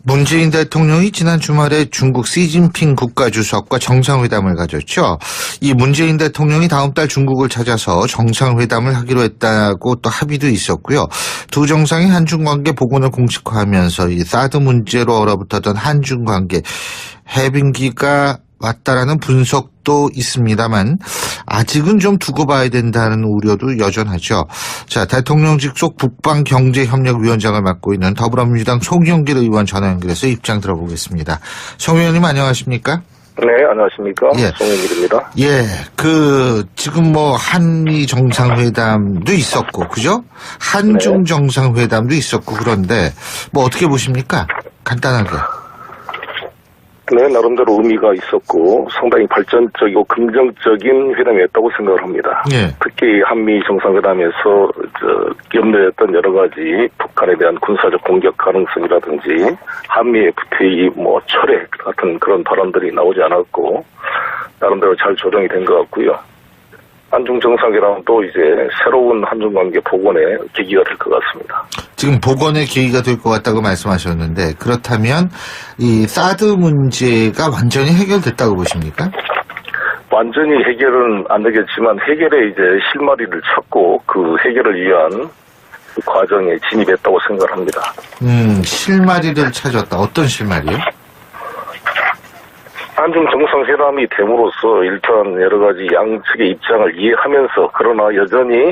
문재인 대통령이 지난 주말에 중국 시진핑 국가주석과 정상회담을 가졌죠. 이 문재인 대통령이 다음 달 중국을 찾아서 정상회담을 하기로 했다고 또 합의도 있었고요. 두 정상이 한중관계 복원을 공식화하면서 이 사드 문제로 얼어붙었던 한중관계 해빙기가 왔다라는 분석도 있습니다만 아직은 좀 두고 봐야 된다는 우려도 여전하죠. 자, 대통령 직속 북방경제협력위원장을 맡고 있는 더불어민주당 송영길 의원 전화 연결해서 입장 들어보겠습니다. 송 의원님 안녕하십니까? 네, 안녕하십니까? 예. 송영길입니다. 예, 지금 한미 정상회담도 있었고, 그죠? 한중 정상회담도 있었고, 그런데 어떻게 보십니까? 간단하게. 네, 나름대로 의미가 있었고 상당히 발전적이고 긍정적인 회담이었다고 생각을 합니다. 예. 특히 한미 정상회담에서 염려했던 여러 가지 북한에 대한 군사적 공격 가능성이라든지 한미 FTA 철회 같은 그런 발언들이 나오지 않았고 나름대로 잘 조정이 된 것 같고요. 한중 정상회담도 이제 새로운 한중 관계 복원의 계기가 될 것 같습니다. 지금 복원의 계기가 될 것 같다고 말씀하셨는데 그렇다면 이 사드 문제가 완전히 해결됐다고 보십니까? 완전히 해결은 안 되겠지만 해결에 이제 실마리를 찾고 그 해결을 위한 과정에 진입했다고 생각합니다. 실마리를 찾았다. 어떤 실마리요? 한중 정상회담이 됨으로써 일단 여러 가지 양측의 입장을 이해하면서 그러나 여전히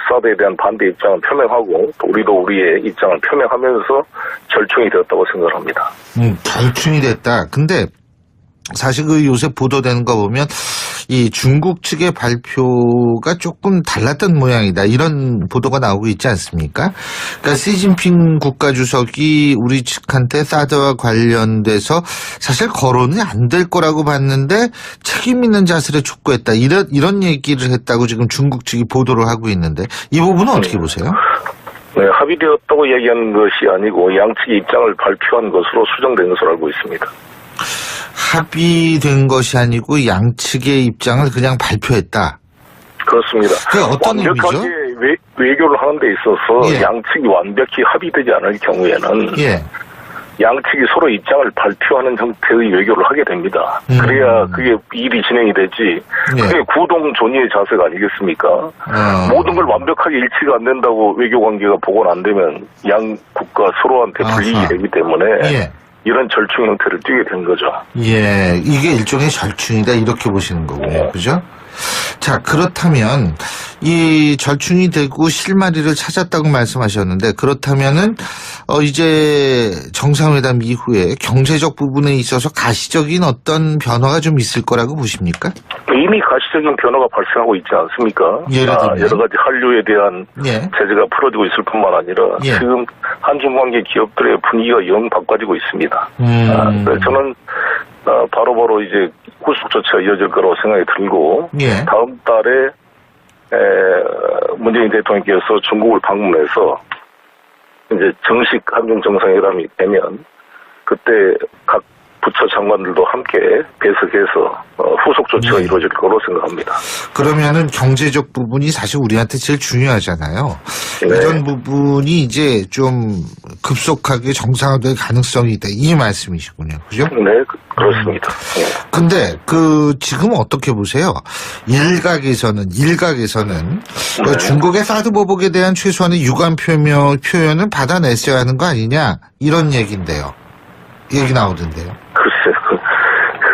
사드에 대한 반대 입장을 표명하고 우리도 우리의 입장을 표명하면서 절충이 되었다고 생각합니다. 절충이 됐다. 근데 사실 요새 보도되는 거 보면 이 중국 측의 발표가 조금 달랐던 모양이다. 이런 보도가 나오고 있지 않습니까? 그러니까 시진핑 국가주석이 우리 측한테 사드와 관련돼서 사실 거론이 안 될 거라고 봤는데 책임 있는 자세를 촉구했다. 이런 얘기를 했다고 지금 중국 측이 보도를 하고 있는데 이 부분은 어떻게 보세요? 네, 합의되었다고 얘기한 것이 아니고 양측의 입장을 발표한 것으로 수정된 것으로 알고 있습니다. 합의된 것이 아니고 양측의 입장을 그냥 발표했다. 그렇습니다. 그게 어떤 의미죠? 외교를 하는 데 있어서 예. 양측이 완벽히 합의되지 않을 경우에는 예. 양측이 서로 입장을 발표하는 형태의 외교를 하게 됩니다. 그래야 그게 일이 진행이 되지. 그게 구동존의의 자세가 아니겠습니까? 모든 걸 완벽하게 일치가 안 된다고 외교관계가 복원 안 되면 양 국가 서로한테 불이익이 되기 때문에 예. 이런 절충 형태를 띠게 된 거죠. 예, 이게 일종의 절충이다 이렇게 보시는 거고요. 그죠? 자, 그렇다면 이 절충이 되고 실마리를 찾았다고 말씀하셨는데 그렇다면은 이제 정상회담 이후에 경제적 부분에 있어서 가시적인 어떤 변화가 좀 있을 거라고 보십니까? 이미 가시적인 변화가 발생하고 있지 않습니까? 여러 가지 한류에 대한 제재가 풀어지고 있을 뿐만 아니라 지금 한중관계 기업들의 분위기가 영 바꿔지고 있습니다. 저는 바로바로 이제 후속 조치가 이어질 거라고 생각이 들고 다음 달에 문재인 대통령께서 중국을 방문해서 이제 정식 한중 정상회담이 되면 그때 각 부처 장관들도 함께 배석해서 후속 조치가 이루어질 거로 생각합니다. 그러면은 경제적 부분이 사실 우리한테 제일 중요하잖아요. 이런 부분이 이제 좀 급속하게 정상화될 가능성이 있다. 이 말씀이시군요. 그죠? 네, 그렇습니다. 근데 지금 어떻게 보세요? 일각에서는 중국의 사드 보복에 대한 최소한의 유감 표현을 받아냈어야 하는 거 아니냐 이런 얘기인데요. 얘기 나오던데요. 글쎄,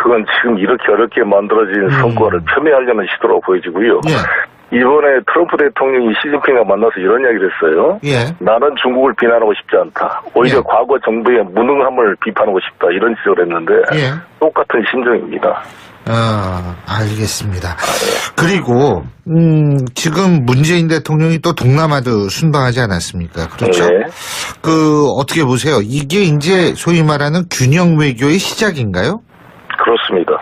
그건 지금 이렇게 어렵게 만들어진 성과를 폄훼하려는 시도라고 보여지고요. 이번에 트럼프 대통령이 시진핑과 만나서 이런 이야기를 했어요. 나는 중국을 비난하고 싶지 않다. 오히려 과거 정부의 무능함을 비판하고 싶다. 이런 지적을 했는데 똑같은 심정입니다. 알겠습니다. 그리고 지금 문재인 대통령이 또 동남아도 순방하지 않았습니까? 그렇죠? 어떻게 보세요? 이게 이제 소위 말하는 균형 외교의 시작인가요? 그렇습니다.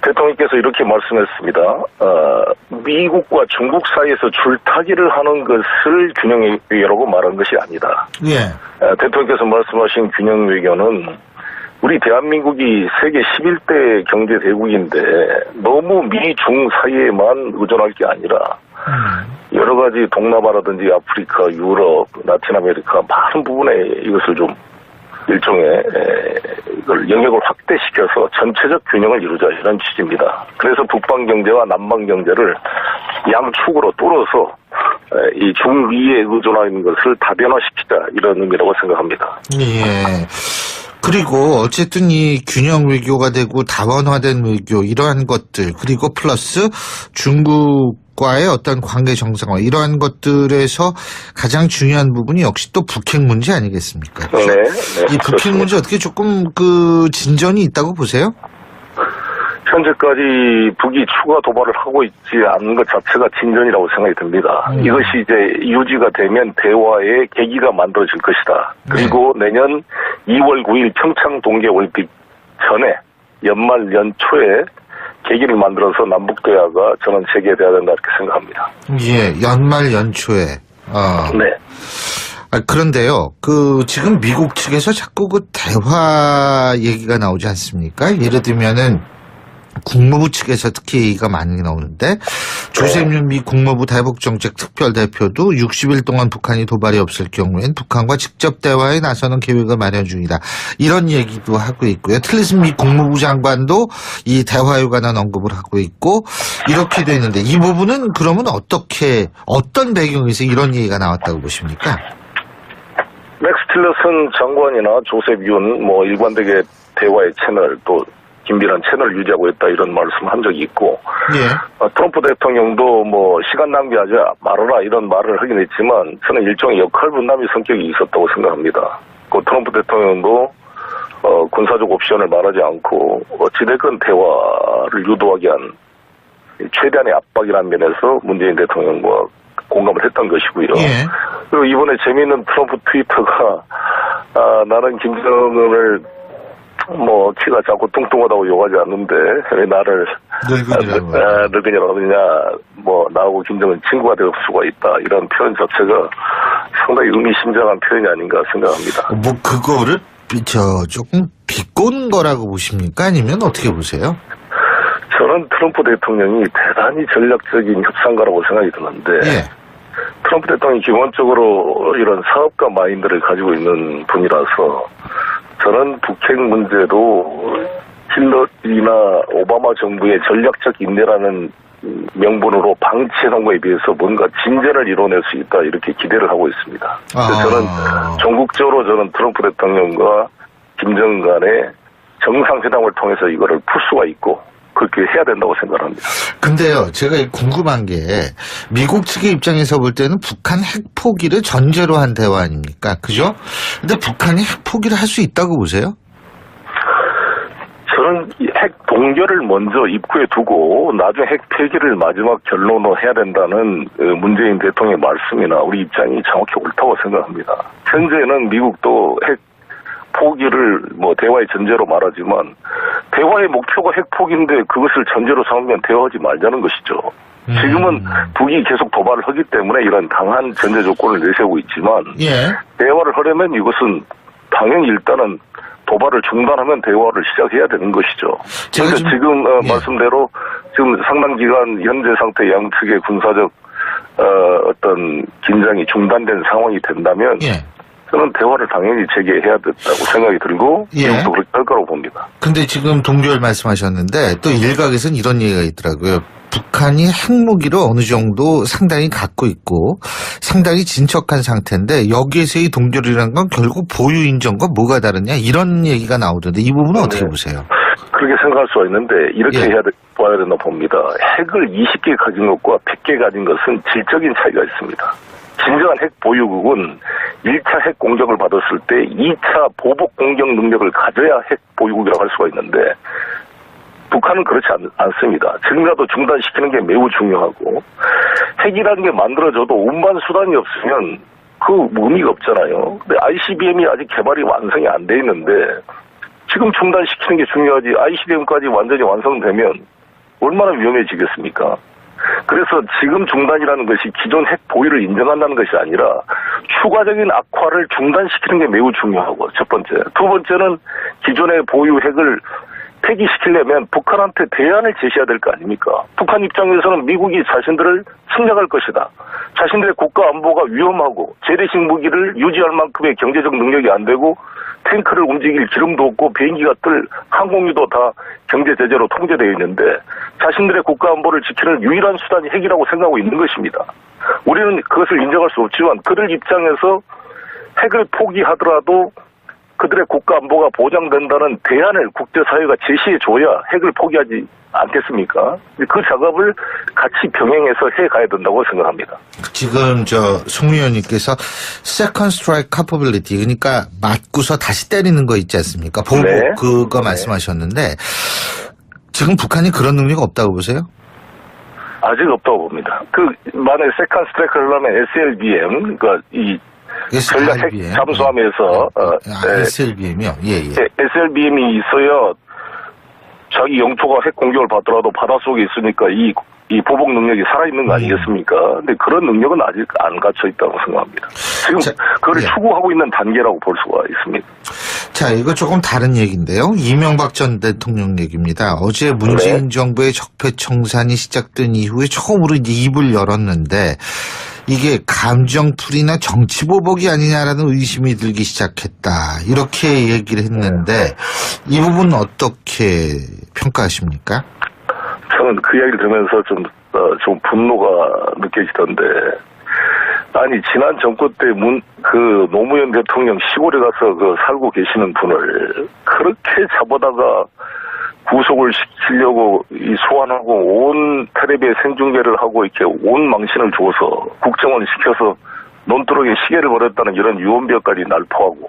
대통령께서 이렇게 말씀했습니다. 미국과 중국 사이에서 줄타기를 하는 것을 균형 외교라고 말한 것이 아니다. 대통령께서 말씀하신 균형 외교는 우리 대한민국이 세계 11대 경제 대국인데 너무 미중 사이에만 의존할 게 아니라 여러 가지 동남아라든지 아프리카, 유럽, 라틴 아메리카 많은 부분에 이것을 좀 일종의 이걸 영역을 확대시켜서 전체적 균형을 이루자 이런 취지입니다. 그래서 북방 경제와 남방 경제를 양축으로 뚫어서 이 중위에 의존하는 것을 다변화시키자 이런 의미라고 생각합니다. 예. 그리고 어쨌든 이 균형 외교가 되고 다원화된 외교 이러한 것들 그리고 플러스 중국과의 어떤 관계 정상화 이러한 것들에서 가장 중요한 부분이 역시 또 북핵 문제 아니겠습니까? 네. 이 북핵 문제 어떻게 조금 진전이 있다고 보세요? 현재까지 북이 추가 도발을 하고 있지 않는 것 자체가 진전이라고 생각이 듭니다. 이것이 이제 유지가 되면 대화의 계기가 만들어질 것이다. 그리고 내년 2월 9일 평창 동계올림픽 전에 연말 연초에 계기를 만들어서 남북 대화가 저는 재개돼야 된다 이렇게 생각합니다. 예, 연말 연초에. 네. 그런데요, 지금 미국 측에서 자꾸 대화 얘기가 나오지 않습니까? 예를 들면은 국무부 측에서 특히 얘기가 많이 나오는데 조셉윤 미 국무부 대북정책 특별대표도 60일 동안 북한이 도발이 없을 경우엔 북한과 직접 대화에 나서는 계획을 마련 중이다. 이런 얘기도 하고 있고요. 틸러슨 미 국무부 장관도 이 대화에 관한 언급을 하고 있고 이렇게 되는데 이 부분은 그러면 어떤 배경에서 이런 얘기가 나왔다고 보십니까? 맥스 틸러슨 장관이나 조셉윤 일관되게 대화의 채널 또 긴밀한 채널을 유지하고 있다 이런 말씀 한 적이 있고 예. 트럼프 대통령도 시간 낭비하지 말아라 이런 말을 하긴 했지만 저는 일종의 역할 분담의 성격이 있었다고 생각합니다. 그 트럼프 대통령도 군사적 옵션을 말하지 않고 어찌됐건 대화를 유도하기 위한 최대한의 압박이라는 면에서 문재인 대통령과 공감을 했던 것이고요. 예. 그리고 이번에 재미있는 트럼프 트위터가 나는 김정은을 키가 작고 뚱뚱하다고 욕하지 않는데 왜 나를 늙은이라고 하느냐 나하고 김정은 친구가 될 수가 있다 이런 표현 자체가 상당히 의미심장한 표현이 아닌가 생각합니다. 그거를 조금 비꼬는 거라고 보십니까? 아니면 어떻게 보세요? 저는 트럼프 대통령이 대단히 전략적인 협상가라고 생각이 드는데 예. 트럼프 대통령이 기본적으로 이런 사업가 마인드를 가지고 있는 분이라서 저는 북핵 문제도 힐러리나 오바마 정부의 전략적 인내라는 명분으로 방치해놓은 거에 비해서 뭔가 진전을 이뤄낼 수 있다 이렇게 기대를 하고 있습니다. 그래서 저는 전국적으로 트럼프 대통령과 김정은 간의 정상회담을 통해서 이거를 풀 수가 있고 그렇게 해야 된다고 생각합니다. 근데요, 제가 궁금한 게 미국 측의 입장에서 볼 때는 북한 핵 포기를 전제로 한 대화 아닙니까? 그죠? 근데 북한이 핵 포기를 할 수 있다고 보세요? 저는 핵 동결을 먼저 입구에 두고 나중에 핵 폐기를 마지막 결론으로 해야 된다는 문재인 대통령의 말씀이나 우리 입장이 정확히 옳다고 생각합니다. 현재는 미국도 핵 포기를 대화의 전제로 말하지만 대화의 목표가 핵 포기인데 그것을 전제로 삼으면 대화하지 말자는 것이죠. 지금은 북이 계속 도발을 하기 때문에 이런 강한 전제 조건을 내세우고 있지만 예. 대화를 하려면 이것은 당연히 일단은 도발을 중단하면 대화를 시작해야 되는 것이죠. 그래서 지금 말씀대로 지금 상당 기간 현재 상태 양측의 군사적 어떤 긴장이 중단된 상황이 된다면 저는 대화를 당연히 재개해야 된다고 생각이 들고 지금도 그렇게 할 거라고 봅니다. 근데 지금 동결 말씀하셨는데 또 일각에서는 이런 얘기가 있더라고요. 북한이 핵무기를 어느 정도 상당히 갖고 있고 상당히 진척한 상태인데 여기에서의 동결이라는 건 결국 보유 인정과 뭐가 다르냐 이런 얘기가 나오던데 이 부분은 어떻게 보세요? 그렇게 생각할 수가 있는데 이렇게 봐야 된다고 봅니다. 핵을 20개 가진 것과 100개 가진 것은 질적인 차이가 있습니다. 진정한 핵 보유국은 1차 핵 공격을 받았을 때 2차 보복 공격 능력을 가져야 핵 보유국이라고 할 수가 있는데 북한은 그렇지 않습니다. 지금이라도 중단시키는 게 매우 중요하고 핵이라는 게 만들어져도 운반 수단이 없으면 그 의미가 없잖아요. 근데 ICBM이 아직 개발이 완성이 안 돼 있는데 지금 중단시키는 게 중요하지 ICBM까지 완전히 완성되면 얼마나 위험해지겠습니까? 그래서 지금 중단이라는 것이 기존 핵 보유를 인정한다는 것이 아니라 추가적인 악화를 중단시키는 게 매우 중요하고 첫 번째. 두 번째는 기존의 보유 핵을 폐기시키려면 북한한테 대안을 제시해야 될 거 아닙니까? 북한 입장에서는 미국이 자신들을 침략할 것이다. 자신들의 국가 안보가 위험하고 재래식 무기를 유지할 만큼의 경제적 능력이 안 되고 탱크를 움직일 기름도 없고 비행기가 뜰 항공유도 다 경제 제재로 통제되어 있는데 자신들의 국가 안보를 지키는 유일한 수단이 핵이라고 생각하고 있는 것입니다. 우리는 그것을 인정할 수 없지만 그들 입장에서 핵을 포기하더라도 그들의 국가 안보가 보장된다는 대안을 국제사회가 제시해줘야 핵을 포기하지 않겠습니까? 그 작업을 같이 병행해서 해가야 된다고 생각합니다. 지금 송 의원님께서 second strike capability, 그러니까 맞고서 다시 때리는 거 있지 않습니까? 보복, 네. 그거 말씀하셨는데 지금 북한이 그런 능력 없다고 보세요? 아직 없다고 봅니다. 만약에 세컨드 스트라이크를 하려면 SLBM, 그러니까 이 전략 핵 잠수함에서 SLBM이요? 예. SLBM이 있어야 자기 영토가 핵 공격을 받더라도 바닷속에 있으니까 이 보복 능력이 살아있는 거 아니겠습니까? 근데 그런 능력은 아직 안 갖춰 있다고 생각합니다. 지금 그걸 추구하고 있는 단계라고 볼 수가 있습니다. 자, 이거 조금 다른 얘기인데요. 이명박 전 대통령 얘기입니다. 어제 문재인 정부의 적폐청산이 시작된 이후에 처음으로 이제 입을 열었는데 이게 감정풀이나 정치보복이 아니냐라는 의심이 들기 시작했다. 이렇게 얘기를 했는데 이 부분은 어떻게 평가하십니까? 저는 그 이야기를 들으면서 좀 분노가 느껴지던데, 아니 지난 정권 때 노무현 대통령 시골에 가서 살고 계시는 분을 그렇게 잡아다가 구속을 시키려고 소환하고 온 텔레비에 생중계를 하고 이렇게 온 망신을 줘서 국정원을 시켜서 논두렁에 시계를 버렸다는 이런 유언비어까지 날포하고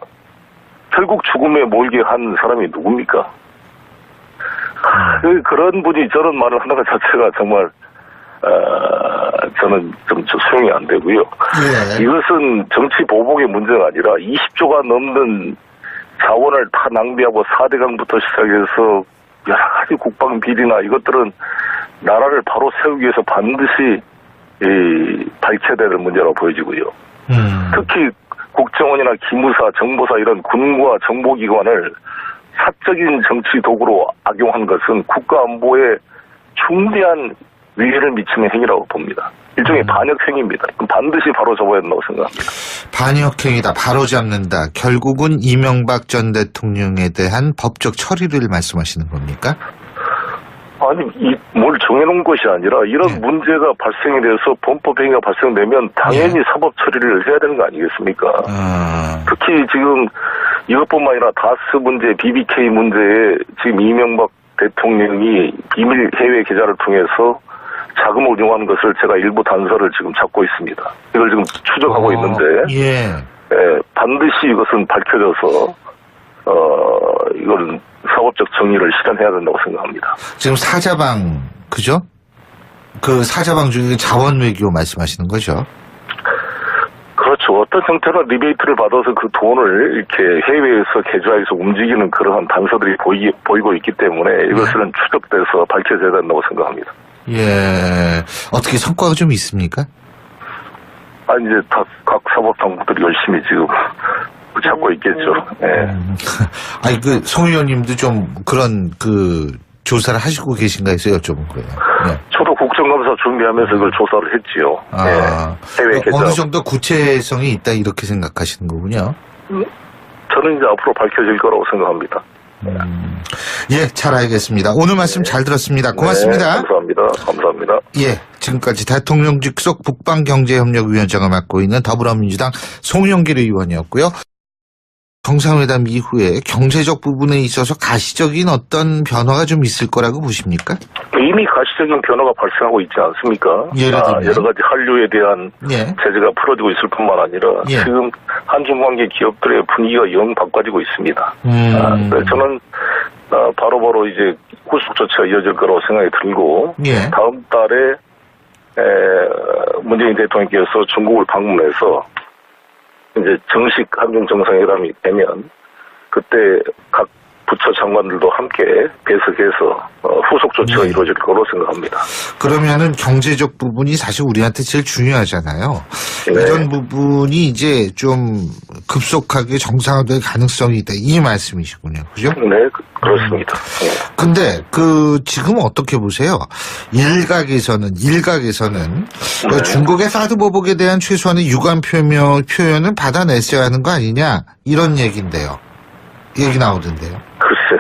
결국 죽음에 몰게 한 사람이 누굽니까? 그런 분이 저런 말을 하는 것 자체가 정말 저는 좀 수용이 안 되고요. 네. 이것은 정치 보복의 문제가 아니라 20조가 넘는 자원을 다 낭비하고 4대강부터 시작해서 여러 가지 국방 비리나 이것들은 나라를 바로 세우기 위해서 반드시 밝혀야 되는 문제라고 보여지고요. 특히 국정원이나 기무사, 정보사 이런 군과 정보기관을 사적인 정치 도구로 악용한 것은 국가 안보에 중대한 위해를 미치는 행위라고 봅니다. 일종의 반역행위입니다. 그럼 반드시 바로잡아야 된다고 생각합니다. 반역행위다. 바로잡는다. 결국은 이명박 전 대통령에 대한 법적 처리를 말씀하시는 겁니까? 아니, 뭘 정해놓은 것이 아니라 이런 문제가 발생이 돼서 범법행위가 발생되면 당연히 사법 처리를 해야 되는 거 아니겠습니까? 특히 지금 이것뿐만 아니라 다스 문제, BBK 문제에 지금 이명박 대통령이 비밀 해외 계좌를 통해서 자금을 운용하는 것을 제가 일부 단서를 지금 잡고 있습니다. 이걸 지금 추적하고 있는데 반드시 이것은 밝혀져서 이거는 사법적 정의를 실현해야 된다고 생각합니다. 지금 사자방, 그죠? 그 사자방 중에 자원 외교 말씀하시는 거죠? 그렇죠. 어떤 형태로 리베이트를 받아서 그 돈을 이렇게 해외에서 계좌에서 움직이는 그러한 단서들이 보이고 있기 때문에 이것은 추적돼서 밝혀져야 된다고 생각합니다. 예. 어떻게 성과가 좀 있습니까? 아니, 이제 각 사법 당국들이 열심히 지금 찾고 있겠죠. 아니, 송 의원님도 좀 그런 조사를 하시고 계신가 해서 여쭤본 거예요. 네. 저도 국정감사 준비하면서 그걸 조사를 했지요. 해외 계좌. 어느 정도 구체성이 있다 이렇게 생각하시는 거군요. 저는 이제 앞으로 밝혀질 거라고 생각합니다. 예, 잘 알겠습니다. 오늘 말씀 잘 들었습니다. 고맙습니다. 네, 감사합니다. 예, 지금까지 대통령 직속 북방경제협력위원장을 맡고 있는 더불어민주당 송영길 의원이었고요. 정상회담 이후에 경제적 부분에 있어서 가시적인 어떤 변화가 좀 있을 거라고 보십니까? 이미 가시적인 변화가 발생하고 있지 않습니까? 예를 들면 여러 가지 한류에 대한 제재가 풀어지고 있을 뿐만 아니라 지금 한중관계 기업들의 분위기가 영 바꿔지고 있습니다. 저는 바로바로 이제 후속 조치가 이어질 거라고 생각이 들고 다음 달에 문재인 대통령께서 중국을 방문해서 이제 정식 한중 정상회담이 되면 그때 각 부처 장관들도 함께 배석해서 후속 조치가 이루어질 거로 생각합니다. 그러면은 경제적 부분이 사실 우리한테 제일 중요하잖아요. 이런 부분이 이제 좀 급속하게 정상화될 가능성이 있다. 이 말씀이시군요. 그죠? 네, 그렇습니다. 근데 지금 어떻게 보세요? 일각에서는 네. 중국의 사드 보복에 대한 최소한의 유감 표현을 받아냈어야 하는 거 아니냐 이런 얘기인데요. 얘기 나오던데요. 글쎄,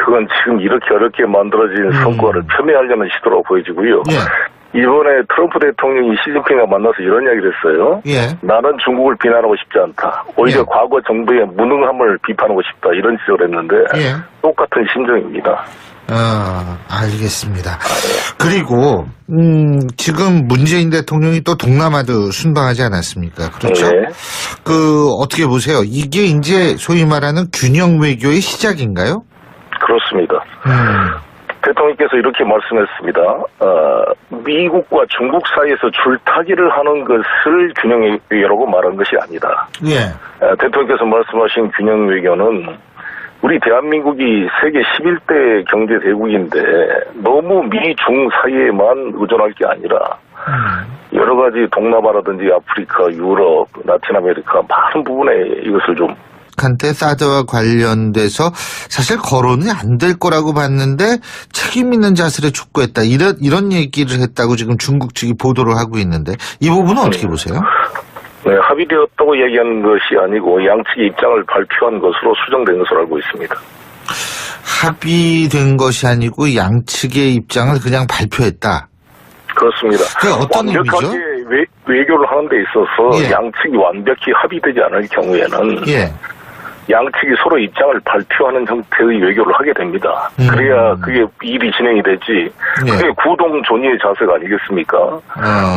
그건 지금 이렇게 어렵게 만들어진 성과를 폄훼하려는 시도로 보여지고요. 예. 이번에 트럼프 대통령이 시진핑과 만나서 이런 이야기를 했어요. 예. 나는 중국을 비난하고 싶지 않다. 오히려 예. 과거 정부의 무능함을 비판하고 싶다. 이런 지적을 했는데 예. 똑같은 심정입니다. 알겠습니다. 그리고 지금 문재인 대통령이 또 동남아도 순방하지 않았습니까? 그렇죠? 네. 어떻게 보세요? 이게 이제 소위 말하는 균형 외교의 시작인가요? 그렇습니다. 대통령께서 이렇게 말씀했습니다. 미국과 중국 사이에서 줄타기를 하는 것을 균형 외교라고 말한 것이 아니다. 예. 대통령께서 말씀하신 균형 외교는 우리 대한민국이 세계 11대 경제 대국인데 너무 미중 사이에만 의존할 게 아니라 여러 가지 동남아라든지 아프리카, 유럽, 라틴 아메리카 많은 부분에 이것을 좀 한테 사드와 관련돼서 사실 거론이 안 될 거라고 봤는데 책임 있는 자세를 촉구했다. 이런 얘기를 했다고 지금 중국 측이 보도를 하고 있는데 이 부분은 어떻게 보세요? 네, 합의되었다고 얘기하는 것이 아니고 양측의 입장을 발표한 것으로 수정된 것으로 알고 있습니다. 합의된 것이 아니고 양측의 입장을 그냥 발표했다. 그렇습니다. 그게 어떤 완벽하게 의미죠? 외교를 하는 데 있어서 예. 양측이 완벽히 합의되지 않을 경우에는 예. 양측이 서로 입장을 발표하는 형태의 외교를 하게 됩니다. 그래야 그게 일이 진행이 되지. 예. 그게 구동존의의 자세가 아니겠습니까?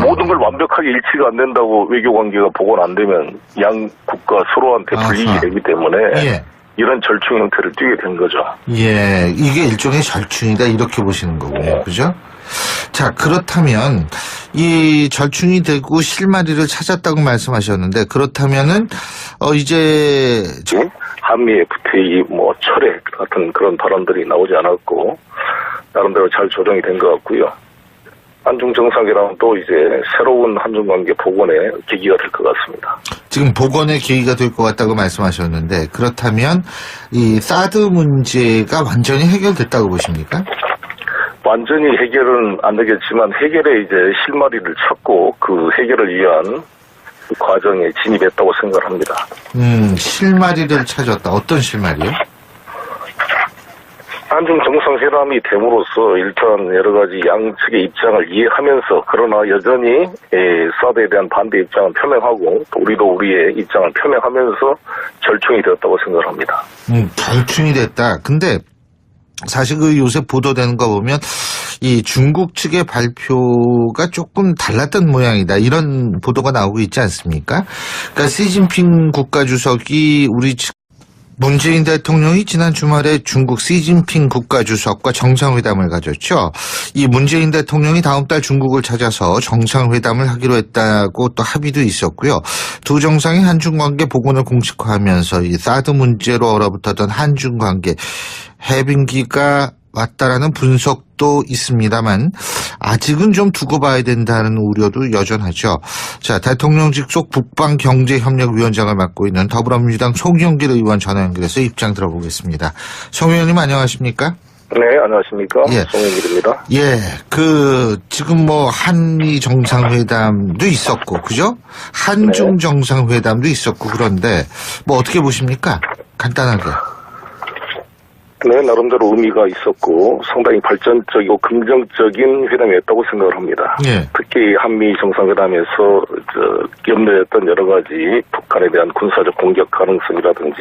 모든 걸 완벽하게 일치가 안 된다고 외교관계가 복원 안 되면 양 국가 서로한테 불이익이 되기 때문에 예. 이런 절충 형태를 띠게 된 거죠. 예, 이게 일종의 절충이다 이렇게 보시는 거군요. 그죠? 자, 그렇다면 이 절충이 되고 실마리를 찾았다고 말씀하셨는데 그렇다면은 이제 한미 FTA 철회 같은 그런 발언들이 나오지 않았고 나름대로 잘 조정이 된 것 같고요. 한중 정상회담도 이제 새로운 한중 관계 복원의 계기가 될 것 같습니다. 지금 복원의 계기가 될 것 같다고 말씀하셨는데 그렇다면 이 사드 문제가 완전히 해결됐다고 보십니까? 완전히 해결은 안 되겠지만 해결에 이제 실마리를 찾고 그 해결을 위한 과정에 진입했다고 생각합니다. 실마리를 찾았다. 어떤 실마리요? 한중 정상회담이 됨으로써 일단 여러 가지 양측의 입장을 이해하면서 그러나 여전히 사드에 대한 반대 입장을 표명하고 또 우리도 우리의 입장을 표명하면서 절충이 되었다고 생각합니다. 절충이 됐다. 근데 사실 요새 보도되는 거 보면 이 중국 측의 발표가 조금 달랐던 모양이다. 이런 보도가 나오고 있지 않습니까? 그러니까 시진핑 국가주석이 우리 측 문재인 대통령이 지난 주말에 중국 시진핑 국가주석과 정상회담을 가졌죠. 이 문재인 대통령이 다음 달 중국을 찾아서 정상회담을 하기로 했다고 또 합의도 있었고요. 두 정상이 한중관계 복원을 공식화하면서 이 사드 문제로 얼어붙었던 한중관계 해빙기가 왔다라는 분석도 있습니다만 아직은 좀 두고 봐야 된다는 우려도 여전하죠. 자, 대통령 직속 북방경제협력위원장을 맡고 있는 더불어민주당 송영길 의원 전화 연결해서 입장 들어보겠습니다. 송 의원님 안녕하십니까? 네, 안녕하십니까? 예. 송영길입니다. 예, 지금 한미 정상회담도 있었고, 그죠? 한중 정상회담도 있었고, 그런데 어떻게 보십니까? 간단하게. 네, 나름대로 의미가 있었고 상당히 발전적이고 긍정적인 회담이었다고 생각을 합니다. 예. 특히 한미 정상회담에서 염려했던 여러 가지 북한에 대한 군사적 공격 가능성이라든지